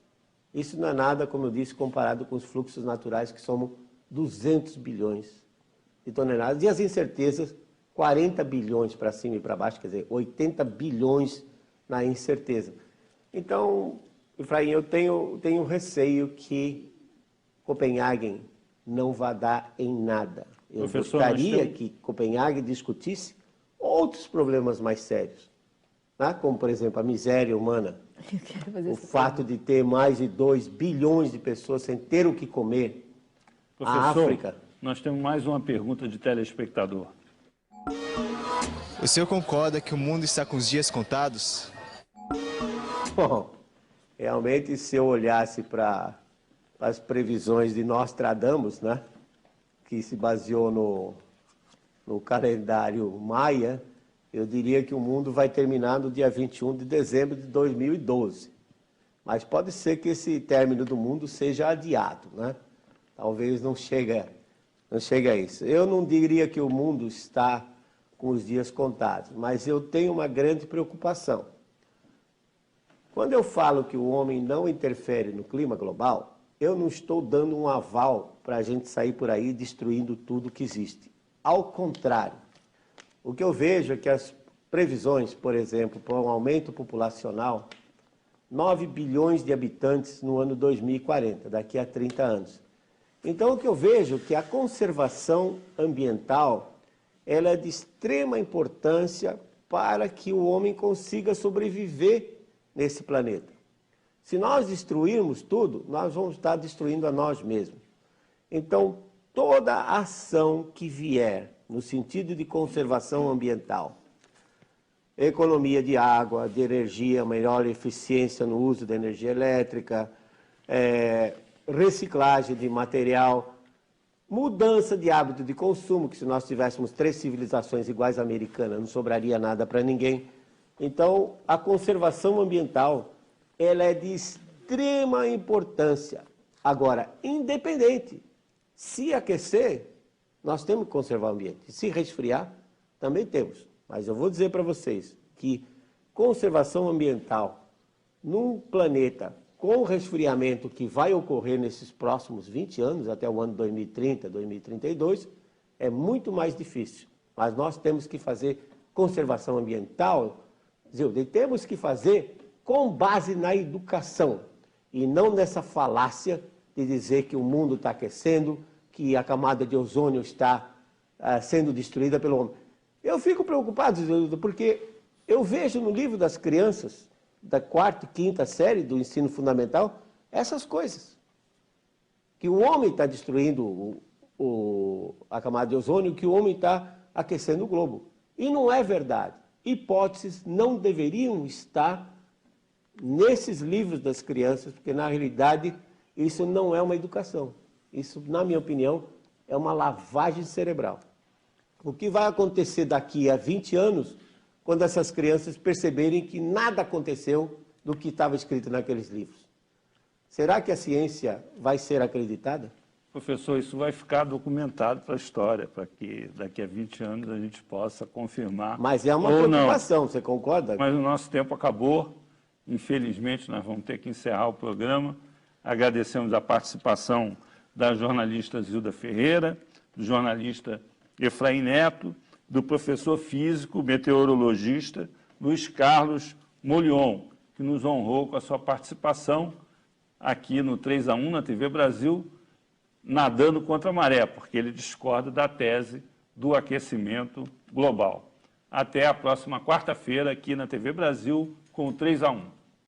isso não é nada, como eu disse, comparado com os fluxos naturais, que somam 200 bilhões de toneladas. E as incertezas, 40 bilhões para cima e para baixo, quer dizer, 80 bilhões na incerteza. Então, Efraim, eu tenho receio que Copenhague não vai dar em nada. Eu gostaria que Copenhague discutisse outros problemas mais sérios, né? Como, por exemplo, a miséria humana, o fato de ter mais de 2 bilhões de pessoas sem ter o que comer. A África. Nós temos mais uma pergunta de telespectador. O senhor concorda que o mundo está com os dias contados? Bom, realmente, se eu olhasse para as previsões de Nostradamus, né, que se baseou no calendário maia, eu diria que o mundo vai terminar no dia 21 de dezembro de 2012. Mas pode ser que esse término do mundo seja adiado, né? Talvez não chegue a isso. Eu não diria que o mundo está com os dias contados, mas eu tenho uma grande preocupação. Quando eu falo que o homem não interfere no clima global, eu não estou dando um aval para a gente sair por aí destruindo tudo que existe. Ao contrário, o que eu vejo é que as previsões, por exemplo, para um aumento populacional, 9 bilhões de habitantes no ano 2040, daqui a 30 anos. Então, o que eu vejo é que a conservação ambiental ela é de extrema importância para que o homem consiga sobreviver nesse planeta. Se nós destruirmos tudo, nós vamos estar destruindo a nós mesmos. Então, toda ação que vier no sentido de conservação ambiental, economia de água, de energia, melhor eficiência no uso da energia elétrica, reciclagem de material, mudança de hábito de consumo, que se nós tivéssemos 3 civilizações iguais à americana, não sobraria nada para ninguém. Então, a conservação ambiental, ela é de extrema importância. Agora, independente, se aquecer, nós temos que conservar o ambiente. Se resfriar, também temos. Mas eu vou dizer para vocês que conservação ambiental num planeta com o resfriamento que vai ocorrer nesses próximos 20 anos, até o ano 2030, 2032, é muito mais difícil. Mas nós temos que fazer conservação ambiental, Zilda, e temos que fazer com base na educação, e não nessa falácia de dizer que o mundo está aquecendo, que a camada de ozônio está sendo destruída pelo homem. Eu fico preocupado, Zilda, porque eu vejo no livro das crianças, da 4ª e 5ª série do ensino fundamental, essas coisas. Que o homem está destruindo a camada de ozônio, que o homem está aquecendo o globo. E não é verdade. Hipóteses não deveriam estar nesses livros das crianças, porque, na realidade, isso não é uma educação. Isso, na minha opinião, é uma lavagem cerebral. O que vai acontecer daqui a 20 anos, quando essas crianças perceberem que nada aconteceu do que estava escrito naqueles livros? Será que a ciência vai ser acreditada? Professor, isso vai ficar documentado para a história, para que daqui a 20 anos a gente possa confirmar. Mas é uma preocupação, você concorda? Mas o nosso tempo acabou. Infelizmente, nós vamos ter que encerrar o programa. Agradecemos a participação da jornalista Zilda Ferreira, do jornalista Efraim Neto, do professor físico, meteorologista Luiz Carlos Molion, que nos honrou com a sua participação aqui no 3-1 na TV Brasil, nadando contra a maré, porque ele discorda da tese do aquecimento global. Até a próxima quarta-feira aqui na TV Brasil com o 3-1.